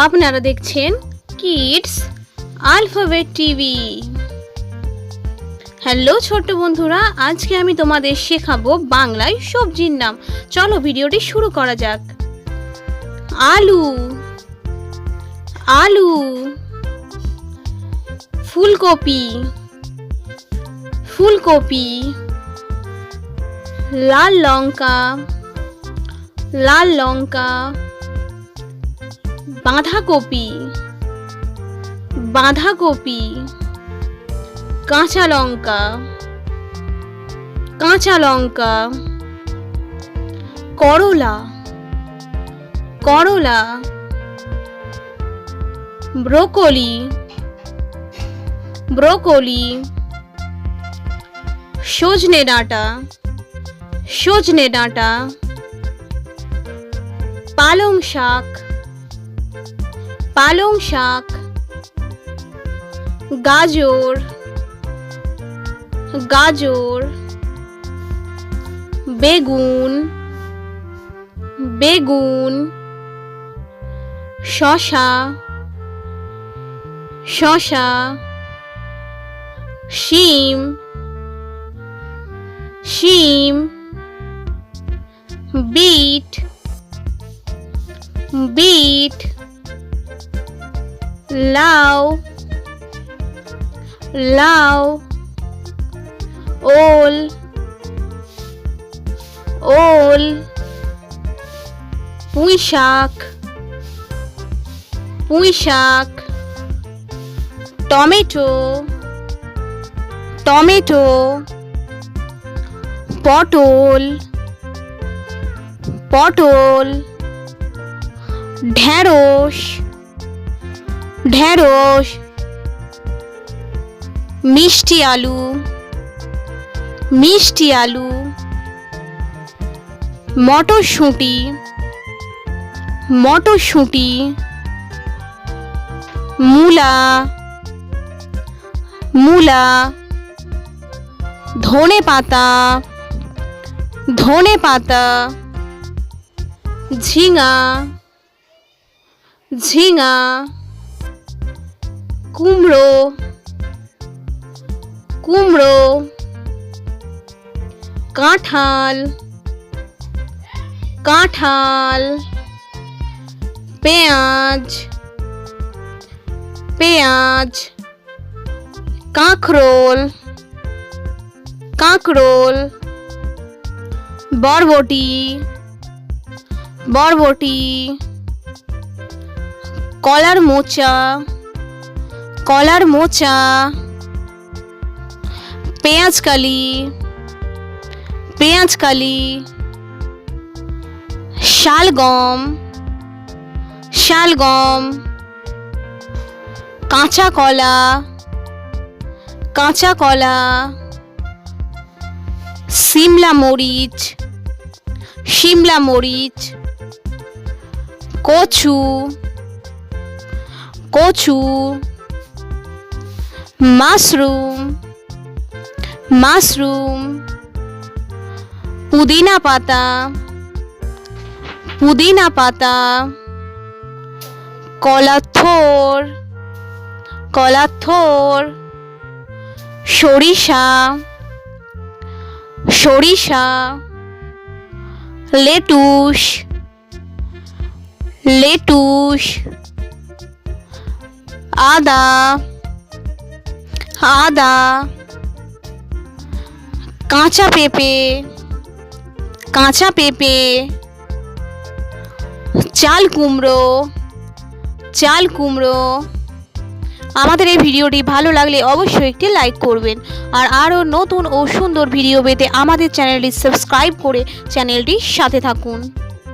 আপনারা দেখছেন kids alphabet TV. Hello ছোট্ট বন্ধুরা, আজকে আমি তোমাদের শেখাবো বাংলায় সবজির নাম। চলো ভিডিওটি শুরু করা যাক। আলু, আলু। ফুলকপি, ফুলকপি। লাল লঙ্কা, লাল লঙ্কা। বাঁধাকপি, বাঁধাকপি। কাঁচা লঙ্কা, কাঁচা লঙ্কা। করলা, করলা। Broccoli, broccoli. সজনে ডাঁটা, সজনে ডাঁটা। পালং শাক, পালং শাক। গাজর, গাজর। বেগুন, বেগুন। শসা, শসা। শিম, শিম। Beet, beet. লাউ, লাউ। ওল, ওল। পুঁই শাক, পুঁই শাক। Tomato, tomato. পটল, পটল। ঢেঁড়স, ঢেঁড়স। মিষ্টি আলু, মিষ্টি আলু। মটরশুঁটি, মটরশুঁটি। মূলা, মূলা। ধনে পাতা, ধনে পাতা। ঝিঙা, ঝিঙা। কুমড়ো, কুমড়ো। কাঁঠাল, কাঁঠাল। পেঁয়াজ, পেঁয়াজ। কাঁকরোল, কাঁকরোল। বরবটি, বরবটি। কলার মোচা, কলার মোচা। পেঁয়াজকালি, পেঁয়াজকালি। শালগম, শালগম। কাঁচা কলা, কাঁচা কলা। সিমলা মরিচ, সিমলা মরিচ। কচু, কচু। Mushroom, mushroom. পুদিনা পাতা, পুদিনা পাতা। কলার থোড়, কলার থোড়। সরিষা, সরিষা। Lettuce, lettuce. আদা, আদা। কাঁচা পেঁপে, কাঁচা পেঁপে। চাল কুমড়ো, চাল কুমড়ো। আমাদের এই ভিডিওটি ভালো লাগলে অবশ্যই একটি লাইক করবেন। আর আরও নতুন ও সুন্দর ভিডিও পেতে আমাদের চ্যানেলটি সাবস্ক্রাইব করে চ্যানেলটির সাথে থাকুন।